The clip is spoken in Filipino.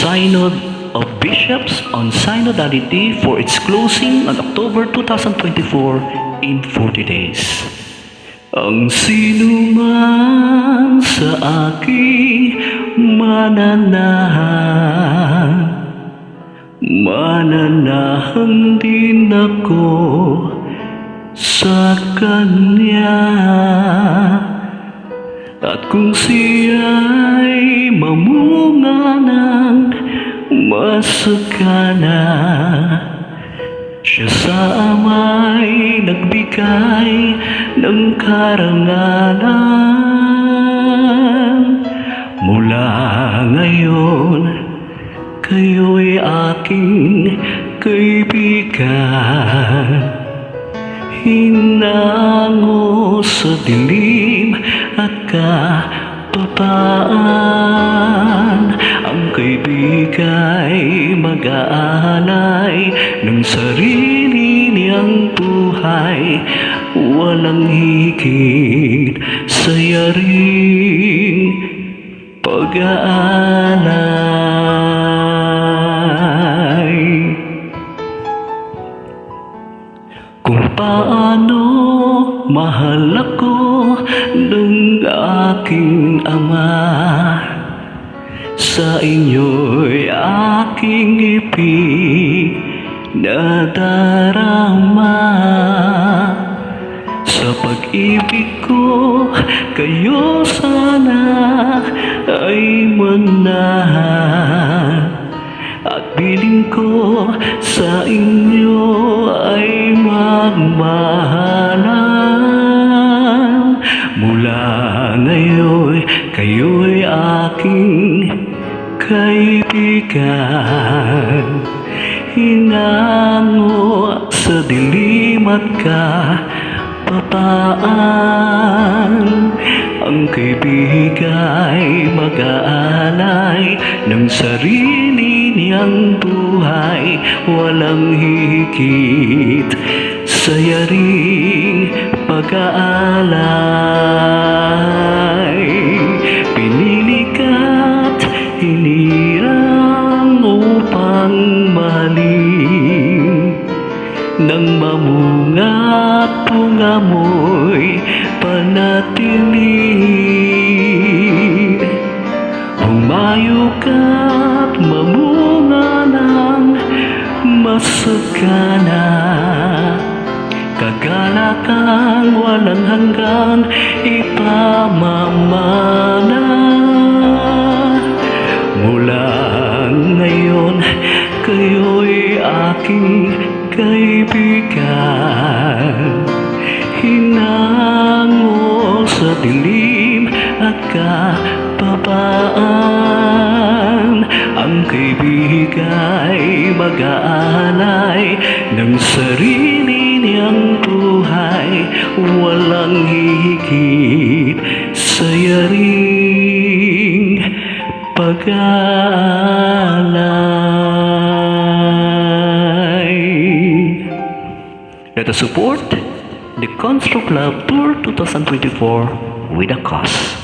Synod of Bishops on Synodality for its closing on October 2024 in 40 days. Ang sino man sa aking mananahan din ako sa Kanya. At kung siya'y mamunga ng masagana, siya sa Ama'y nagbigay ng karangalan. Mula ngayon, kayo'y aking kaibigan. Hinango sa dilim at kapapaan, ang kaibigan'y mag-aalay ng sarili niyang buhay. Walang higit sa yaring pag-aalay. Kung paano mahal ako ng aking Ama, sa inyo'y aking ipinadarama. Sa pag-ibig ko, kayo sana ay manahan, at piling ko sa inyo ay magmahalan. Mula ngayon, kayo'y aking kaibigan. Hinango sa dilim at kapapaan, ang kaibigan'y mag-aalay ng sarili niyang buhay. Walang higit sa yaring pag-aalay. Pinili ka't hinirang upang mahalin, nang mamunga't bunga mo'y panatili. Humayo ka't mamunga ng masagana, kagalakang walang hanggan ipamamana. Mula ngayon, kayo'y aking kaibigan. Hinango sa dilim at kapapaan, ang kaibigan'y mag-aalay ng sarili niyang buhay. Walang higit sa yaring pag-aalay. Let us support the Construct Love Tour 2024 with a cause.